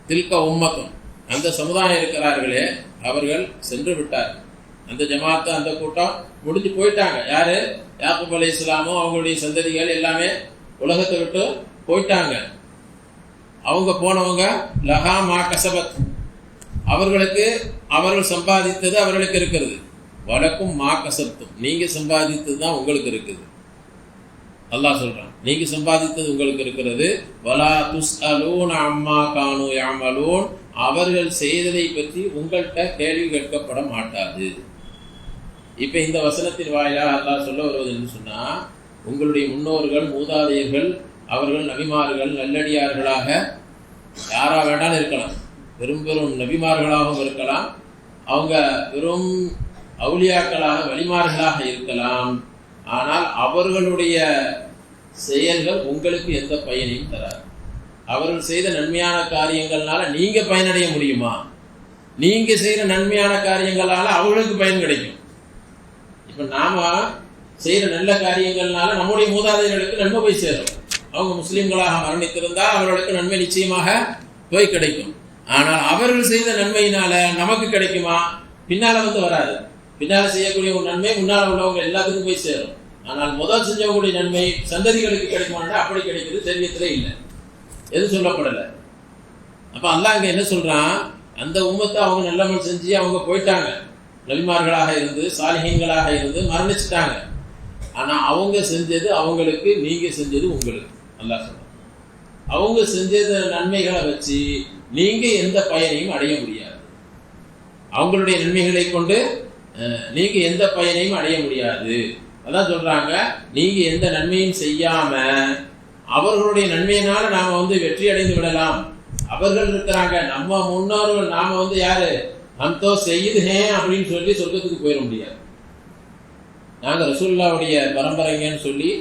தில்க உம்மத்தும், அந்த சமுதாயம் இருக்கிறார்களே அவர்கள் சென்று விட்டார்கள். அந்த ஜமாத்து, அந்த கூட்டம் முடிஞ்சு போயிட்டாங்க. யாரு, யாக்கூப் அலைஹிஸ்ஸலாமும் அவங்களுடைய சந்ததிகள் எல்லாமே உலகத்தை விட்டு போயிட்டாங்க. அவங்க போனவங்க லஹா மா கசபத், அவர்களுக்கு அவர்கள் சம்பாதித்தது அவர்களுக்கு இருக்கிறது. வலக்கும் மா கசப்தும், நீங்க சம்பாதித்தது தான் உங்களுக்கு இருக்குது. அல்லாஹ் சொல்றான், நீங்க சம்பாதித்தது உங்களுக்கு இருக்கிறது. வலா துஸ்அலூன அம்மா கானூ யஅமலூன், அவர்கள் செய்ததை பற்றி உங்கள்கிட்ட கேள்வி கேட்கப்பட மாட்டாது. இப்ப இந்த வசனத்தின் வாயிலாக அல்லாஹ் சொல்ல வருவது என்று சொன்னா, உங்களுடைய முன்னோர்கள் மூதாதையர்கள் அவர்கள் நபிமார்கள் நல்லடியார்களாக யாரா வேண்டாலும் இருக்கலாம், பெரும் பெரும் நபிமார்களாகவும் இருக்கலாம், அவங்க வெறும் அவுலியாக்களாக வலிமார்களாக இருக்கலாம். ஆனால் அவர்களுடைய செயல்கள் உங்களுக்கு எந்த பயனையும் தராது. அவர்கள் செய்த நன்மையான காரியங்கள்னால நீங்க பயனடைய முடியுமா? நீங்க செய்யற நன்மையான காரியங்களால அவர்களுக்கு பயன் கிடைக்கும். இப்ப நாம செய்யற நல்ல காரியங்கள்னால நம்முடைய மூதாதையர்களுக்கு நன்மை போய் சேரும். அவங்க முஸ்லிம்களாக மரணித்திருந்தால் அவர்களுக்கு நன்மை நிச்சயமாக போய் கிடைக்கும். ஆனால் அவர்கள் செய்த நன்மையினால நமக்கு கிடைக்குமா? பின்னால வந்து வராது. பின்னால செய்யக்கூடிய ஒரு நன்மை முன்னால உள்ளவங்க எல்லாத்துக்கும் போய் சேரும். ஆனால் முதல் செஞ்சவங்களுடைய நன்மை சந்ததிகளுக்கு கிடைக்குமானா அப்படி கிடைக்கிறது சரியத்திலே இல்லை, எதுவும் சொல்லப்படலை. அப்ப அல்லாஹ் அங்க என்ன சொல்றான், அந்த உம்மத்தை அவங்க நல்லமல் செஞ்சு அவங்க போயிட்டாங்க, நபிமார்களாக இருந்து சாலிஹீன்களாக இருந்து மரணிச்சுட்டாங்க. ஆனா அவங்க செஞ்சது அவங்களுக்கு, நீங்க செஞ்சது உங்களுக்கு. அல்லாஹ் சொல்றான், அவங்க செஞ்சது நன்மைகளை வச்சு நீங்க எந்த பயனையும் அடைய முடியாது. அவங்களுடைய நன்மைகளை கொண்டு நீங்க எந்த பயனையும் அடைய முடியாது. அதான் சொல்றாங்க, நீங்க எந்த நன்மையும் செய்யாம அவர்களுடைய நன்மையினால நாம வெற்றி அடைந்து விடலாம். அவர்கள் இருக்கிறாங்க, நம்ம முன்னோர்கள், நாம யாரு அந்தோ செய்யுதுஹே அப்படின்னு சொல்லி சொர்க்கத்துக்கு போயிட முடியாது. நாங்க ரசூலுல்லாஹ்வுடைய பரம்பரைங்கன்னு சொல்லி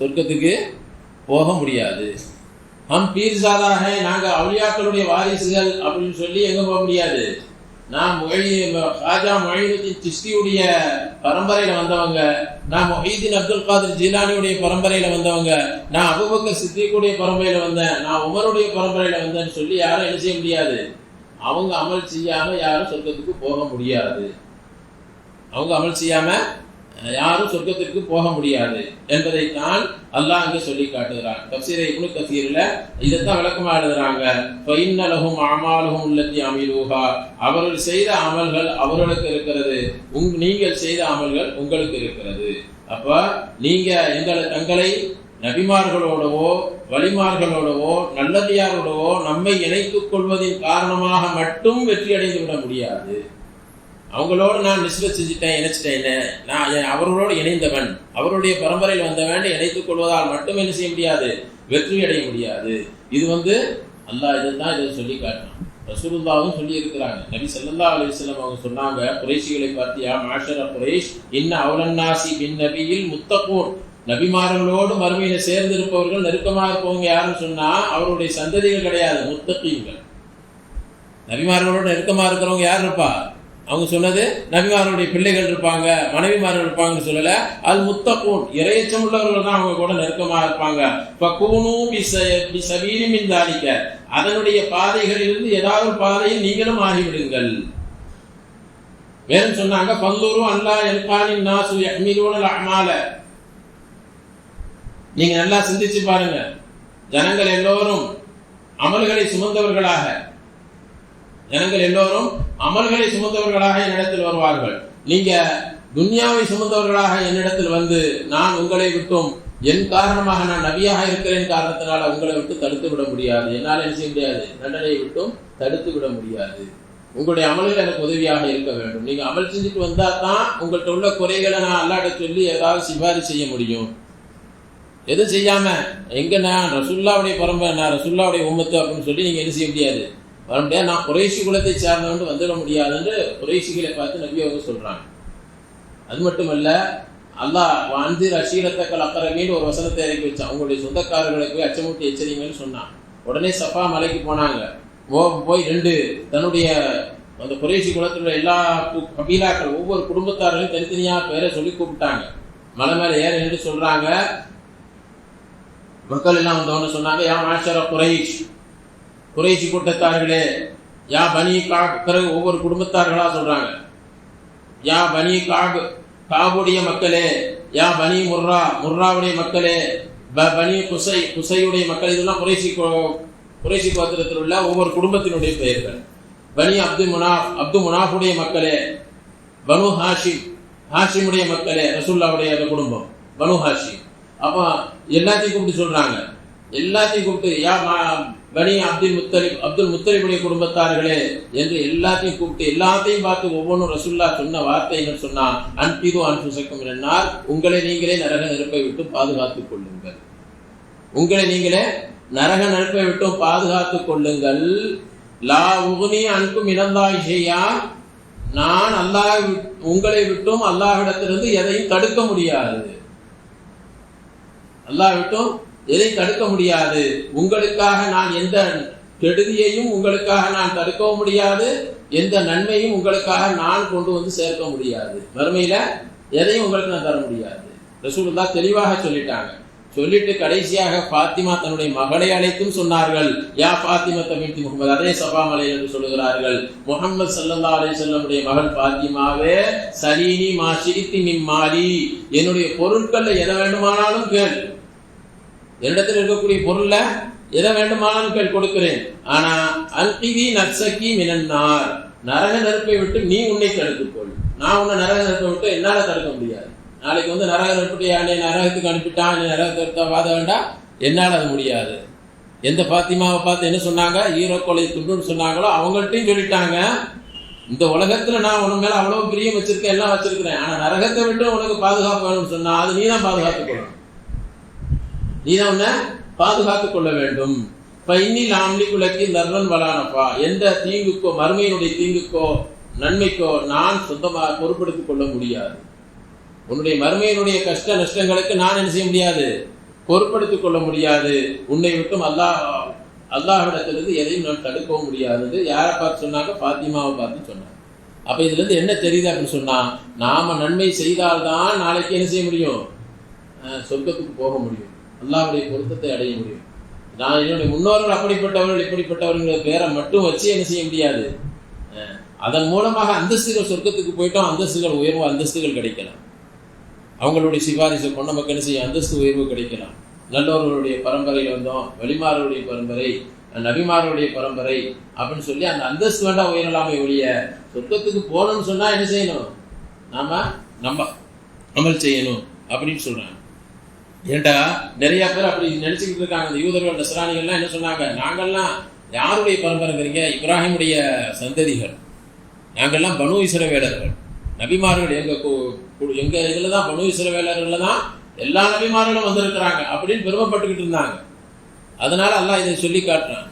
சொர்க்கத்துக்கு போக முடியாது. ஹம் பீர்சாதாக, நாங்க அவுலியாக்களுடைய வாரிசுகள் அப்படின்னு சொல்லி எங்க போக முடியாது. நான் ராஜா மொஹீதுddin சிஸ்தியுடைய பரம்பரையில வந்தவங்க, நான் முஹீதீன் அப்துல் காதிர் ஜீலானியுடைய பரம்பரையில வந்தவங்க, நான் அபூபக்கர் சித்திக்குடைய பரம்பரையில வந்தேன், நான் உமருடைய பரம்பரையில வந்தேன்னு சொல்லி யாரும் என்ன செய்ய முடியாது. அவங்க அமல் செய்யாம யாரும் சொர்க்கத்துக்கு போக முடியாது. அவங்க அமல் செய்யாம யாரும் சொர்க்கத்திற்கு போக முடியாது என்பதைத்தான் அல்லாஹ் அங்கே சொல்லி காட்டுகிறான். தஃசீர் இப்னு கஸீர்ல இதைத்தான் விளக்கமா எழுதுறாங்க. ஃபஇன்ன லஹும் அமாலுஹும் அல்லதி அமிலூஹா, அவர்கள் செய்த அமல்கள் அவர்களுக்கு இருக்கிறது, நீங்கள் செய்த அமல்கள் உங்களுக்கு இருக்கிறது. அப்ப நீங்க தங்களை நபிமார்களோடவோ வலிமார்களோடவோ நல்லடியாரோடவோ நம்மை இணைத்துக் கொள்வதின் காரணமாக மட்டும் வெற்றி அடைந்து விட முடியாது. அவங்களோடு நான் நிஸ்பத் செஞ்சுட்டேன், இணைச்சிட்டேன், நான் அவர்களோடு இணைந்தவன், அவருடைய பரம்பரையில் வந்தவன் இணைத்துக் கொள்வதால் மட்டும் என்ன செய்ய முடியாது, வெற்றி அடைய முடியாது. இது அல்லாஹ் இதுதான் இதை சொல்லி காட்டினான். ரசூலுல்லாஹும் சொல்லி இருக்கிறாங்க. நபி ஸல்லல்லாஹு அலைஹி வஸல்லம் அவங்க சொன்னாங்க, குறைஷிகளை பார்த்தியா மாஷர குறைஷ் இன்ன அவுலன்னாசி பின் நபியில் முத்தகூன், நபிமார்களோடு மறுமையில சேர்ந்து இருப்பவர்கள் நெருக்கமாக இருப்பவங்க யாருன்னு சொன்னா அவருடைய சந்ததிகள் கிடையாது, முத்தகீன்கள். நபிமார்களோடு நெருக்கமாக இருக்கிறவங்க யார் இருப்பா? அவங்க சொன்னது நபிமார்களுடைய பிள்ளைகள் இருப்பாங்க, மனைவிமார்கள் இருப்பாங்கன்னு சொல்லல, அது முத்தகூன், இறையச்சம் உள்ளவர்கள் தான் அவங்க கூட நெருக்கமாக இருப்பாங்க. ஃபகூனு பிஸபீலி மின் தாலிக, அதனுடைய பாதைகளிலிருந்து ஏதாவது பாதையில் நீங்களும் ஆகிவிடுங்கள். வேறும் சொன்னாங்க, ஃபந்துரு அல்லா யல்கானின் நாசு யஹ்மிலூனல் அமால, நீங்க நல்லா சிந்திச்சு பாருங்க, ஜனங்கள் எல்லோரும் அமல்களை சுமந்தவர்களாக, ஜனங்கள் எல்லோரும் அமல்களை சுமந்தவர்களாக என்னிடத்தில் வருவார்கள். நீங்க துன்யாவை சுமந்தவர்களாக என்னிடத்தில் வந்து நான் உங்களை விட்டும் என் காரணமாக, நான் நபியாக இருக்கிறேன் காரணத்தினால உங்களை விட்டு தடுத்து விட முடியாது, என்னால் என்ன செய்ய முடியாது, தண்டனையை விட்டும் தடுத்து விட முடியாது. உங்களுடைய அமல்கள் எனக்கு உதவியாக இருக்க வேண்டும். நீங்க அமல் செஞ்சுட்டு வந்தா தான் உங்கள்கிட்ட உள்ள குறைகளை நான் அல்லாஹ்ட்ட சொல்லி ஏதாவது சிபாரிசு செய்ய முடியும். எதுவும் செய்யாம எங்க நான் ரசூலுல்லாஹ்வுடைய பரம்பரை, நான் ரசூலுல்லாஹ்வுடைய உம்மத்து அப்படின்னு சொல்லி நீங்க என்ன செய்ய முடியாது, வர முடியாது. நான் குறைஷி குலத்தை சார்ந்தவன் வந்துட முடியாது என்று குறைஷிகளை பார்த்து நபி அவங்க சொல்றாங்க. அது மட்டுமல்ல, அல்லாஹ் வான்திர் அஷீரத்தக்கல் அக்கரமீன்னு ஒரு வசனத்தை இறக்கி வச்சான். அவங்களுடைய சொந்தக்காரர்களை போய் அச்சமூட்டி எச்சரிங்கன்னு சொன்னான். உடனே சஃபா மலைக்கு போனாங்க. போய் தன்னுடைய அந்த குறைஷி குலத்தில் எல்லா கபீலாக்கள் ஒவ்வொரு குடும்பத்தார்களையும் தனித்தனியா பேரை சொல்லி கூப்பிட்டாங்க. மலை மேல ஏற என்று சொல்றாங்க. மக்கள் எல்லாம் வந்தவொன்னு சொன்னாங்க, யா மாஷர குறைஷ், குறைஷி கூட்டத்தார்களே, யா பனி காப், பிறகு ஒவ்வொரு குடும்பத்தார்களா சொல்றாங்க, யா பனி காப், காபுடைய மக்களே, யா பனி முர்ரா, முர்ராவுடைய மக்களே, பனி குசை, குசையுடைய மக்கள். இதெல்லாம் குறைஷி கோத்திரத்தில் உள்ள ஒவ்வொரு குடும்பத்தினுடைய பெயர்கள். பனி அப்து முனாஃபுடைய மக்களே, பனு ஹாஷிம், ஹாஷிமுடைய மக்களே, ரசூலுல்லாஹ்வுடைய அந்த குடும்பம் பனு ஹாஷிம். அப்ப எல்லாத்தையும் கூப்பிட்டு சொல்றாங்க. எல்லாத்தையும் கூப்பிட்டு யா பனி அப்துல் முத்தலிபுடைய குடும்பத்தார்களே என்று எல்லாத்தையும் கூப்பிட்டு எல்லாத்தையும் பார்த்து ஒவ்வொன்றும் ரசூல்லா சொன்ன வார்த்தை என்ன சொன்னா, அன்பிது அன்புசக்கும் என்னால் உங்களை நீங்களே நரக நெருப்பை விட்டு பாதுகாத்துக் கொள்ளுங்கள். உங்களை நீங்களே நரக நெருப்பை விட்டு பாதுகாத்துக் கொள்ளுங்கள். லா உகுனி அன்பும் இனந்தாய் செய்யா, நான் அல்லாஹ் உங்களை விட்டும் அல்லாஹ்விடத்திலிருந்து எதையும் தடுக்க முடியாது. அல்லாஹ் விட்டும் எதை தடுக்க முடியாது. உங்களுக்காக நான் எந்த கெடுதியையும் உங்களுக்காக நான் தடுக்கவும் முடியாது, எந்த நன்மையும் உங்களுக்காக நான் கொண்டு வந்து சேர்க்க முடியாது. மறுமையில எதையும் உங்களுக்கு நான் தர முடியாது. ரசூலுல்லாஹ் தெளிவாக சொல்லிட்டாங்க. சொல்லிட்டு கடைசியாக பாத்திமா தன்னுடைய மகளை அழைத்தும் சொன்னார்கள், யா பாத்திமா பின்த் முஹம்மது, அதே சபா மலை என்று சொல்லுகிறார்கள். முஹம்மது ஸல்லல்லாஹு அலைஹி வஸல்லம் மகள் பாத்திமாவே, சலீனி மா ஷிஇத்தி மின் மாலி, என்னுடைய பொருட்கள்ல எதை வேண்டுமானாலும் கேள், என்னிடத்தில் இருக்கக்கூடிய பொருள்ல எதை வேண்டுமானாலும் கேள், கொடுக்கிறேன். ஆனா அன்கிதி நக்ஸகி மினன்னார், நரக நெருப்பை விட்டு நீ உன்னை தடுத்துக்கொள். நான் உன்னை நரக நெருப்பை விட்டு என்னால தடுக்க முடியாது. நாளைக்கு வந்து நரக நெருப்பை என்னை நரகத்துக்கு அனுப்பிட்டான், என்னை நரகத்தை வாத வேண்டாம், என்னால் அது முடியாது. எந்த பாத்திமாவை பார்த்து என்ன சொன்னாங்க, ஈரோக்கொலை துண்டுன்னு சொன்னாங்களோ அவங்கள்ட்டையும் சொல்லிட்டாங்க, இந்த உலகத்துல நான் உன் மேல அவ்வளவு பிரியம் வச்சிருக்கேன், எல்லாம் வச்சிருக்கிறேன், ஆனா நரகத்தை விட்டு உனக்கு பாதுகாப்பு வேணும்னு சொன்னா அது நீதான் பாதுகாத்துக் கொள்ளணும், நீதான் உன்னை பாதுகாத்துக் கொள்ள வேண்டும். பைனில் ஆம்லிக்குலக்கி நர்வன் வலானப்பா, எந்த தீங்குக்கோ மறுமையினுடைய தீங்குக்கோ நன்மைக்கோ நான் சொந்தமாக பொறுப்பெடுத்துக் கொள்ள முடியாது. உன்னுடைய மறுமையினுடைய கஷ்ட நஷ்டங்களுக்கு நான் என்ன செய்ய முடியாது, பொறுப்படுத்திக் கொள்ள முடியாது. உன்னை விட்டும் அல்லாஹ்விடத்திலிருந்து எதையும் நான் தடுக்கவும் முடியாது. யாரை பார்த்து சொன்னாங்க, பாத்திமாவை பார்த்து சொன்னாங்க. அப்ப இதுல இருந்து என்ன தெரியுது அப்படின்னு சொன்னா, நாம நன்மை செய்தால்தான் நாளைக்கு என்ன செய்ய முடியும், சொர்க்கத்துக்கு போக முடியும், அல்லாஹ்வுடைய பொருத்தத்தை அடைய முடியும். நான் என்னுடைய முன்னோர்கள் அப்படிப்பட்டவர்கள் இப்படிப்பட்டவர்கள் பேரை மட்டும் வச்சு என்ன செய்ய முடியாது. அதன் மூலமாக அந்தஸ்துகள் சொர்க்கத்துக்கு போயிட்டோம், அந்தஸ்துகள் உயர்வு அந்தஸ்துகள் கிடைக்கலாம். அவங்களுடைய சிபாரிசை கொண்டு நமக்கு என்ன செய்ய அந்தஸ்து உயர்வு கிடைக்கலாம். நல்லவர்களுடைய பரம்பரையில் வந்தோம், வலிமார்களுடைய பரம்பரை, நபிமார்களுடைய பரம்பரை அப்படின்னு சொல்லி அந்த அந்தஸ்து வேண்டாம் உயரலாமே ஒழிய, சொர்க்கத்துக்கு போகணும்னு சொன்னா என்ன செய்யணும், நம்ம அமல் செய்யணும் அப்படின்னு சொல்றாங்க. ஏண்டா நிறைய பேர் அப்படி நினைச்சுக்கிட்டு இருக்காங்க. இந்த யூதர்கள் நஸ்ரானிகள்லாம் என்ன சொன்னாங்க, நாங்கள்லாம் யாருடைய பரம்பரைங்கிறீங்க, இப்ராஹிமுடைய சந்ததிகள், நாங்கள்லாம் பனு இஸ்ரவேலர்கள், நபிமார்கள் எங்க இதுல தான் பனு இஸ்ரவேலர்கள்ல தான் எல்லா நபிமார்களும் வந்திருக்கிறாங்க அப்படின்னு பெருமைப்பட்டுக்கிட்டு இருந்தாங்க. அதனால அல்லாஹ் இதை சொல்லி காட்டுறான்,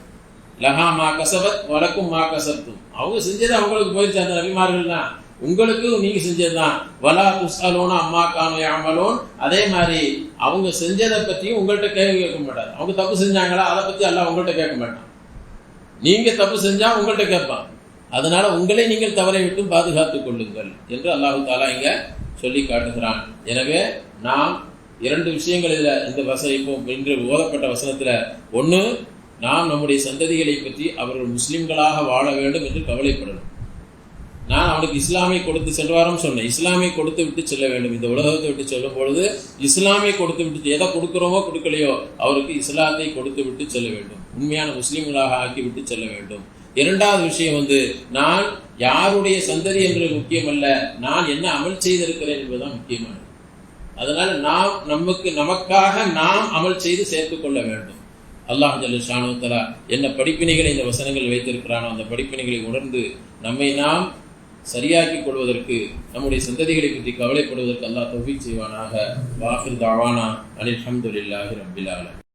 லஹா மா கசபத் வலக்கும் மா கசப்தும், அவங்க செஞ்சது அவங்களுக்கு போயிடுச்சு, அந்த நபிமார்கள் தான் உங்களுக்கு நீங்க செஞ்சதுதான். வலா துஸ்அலூன அம்மா கானூ யஅமலூன், அதே மாதிரி அவங்க செஞ்சதை பத்தியும் உங்கள்கிட்ட கேள்வி கேட்க மாட்டார். அவங்க தப்பு செஞ்சாங்களா அதை பத்தி அல்லாஹ் உங்கள்கிட்ட கேட்க மாட்டான், நீங்க தப்பு செஞ்சா உங்கள்கிட்ட கேட்பான். அதனால உங்களை நீங்கள் தவறை விட்டு பாதுகாத்துக் கொள்ளுங்கள் என்று அல்லாஹு தஆலா இங்க சொல்லி காட்டுகிறான். எனவே நாம் இரண்டு விஷயங்கள் இந்த இப்போ இன்று ஓதப்பட்ட வசனத்துல, ஒண்ணு, நாம் நம்முடைய சந்ததிகளை பற்றி அவர்கள் முஸ்லிம்களாக வாழ வேண்டும் என்று கவலைப்படணும். நான் அவனுக்கு இஸ்லாமை கொடுத்து சென்ற வாரம் சொன்னேன், இஸ்லாமை கொடுத்து விட்டு செல்ல வேண்டும். இந்த உலகத்தை விட்டு செல்லும் பொழுது இஸ்லாமை கொடுத்து விட்டு, எதை கொடுக்கிறோமோ கொடுக்கலையோ அவருக்கு இஸ்லாத்தை கொடுத்து விட்டு செல்ல வேண்டும், உண்மையான முஸ்லிம்களாக ஆக்கி விட்டு செல்ல வேண்டும். இரண்டாவது விஷயம் நான் யாருடைய சந்ததி என்பது முக்கியமல்ல, நான் என்ன அமல் செய்திருக்கிறேன் என்பதுதான் முக்கியமானது. அதனால நமக்காக நாம் அமல் செய்து சேர்த்துக் கொள்ள வேண்டும். அல்லாஹ் ஜல்ல ஷானு தஆலா என்ன படிப்பினைகளை இந்த வசனங்கள் வைத்திருக்கிறானோ அந்த படிப்பினைகளை உணர்ந்து நம்மை நாம் சரியாக்கிக் கொள்வதற்கு, நம்முடைய சந்ததிகளை பற்றி கவலைப்படுவதற்கு அல்லாஹ் தௌஃபீக் செய்வானாக. வாஹிர் தஅவானா அனில் ஹம்துலில்லாஹி ரப்பில் ஆலமீன்.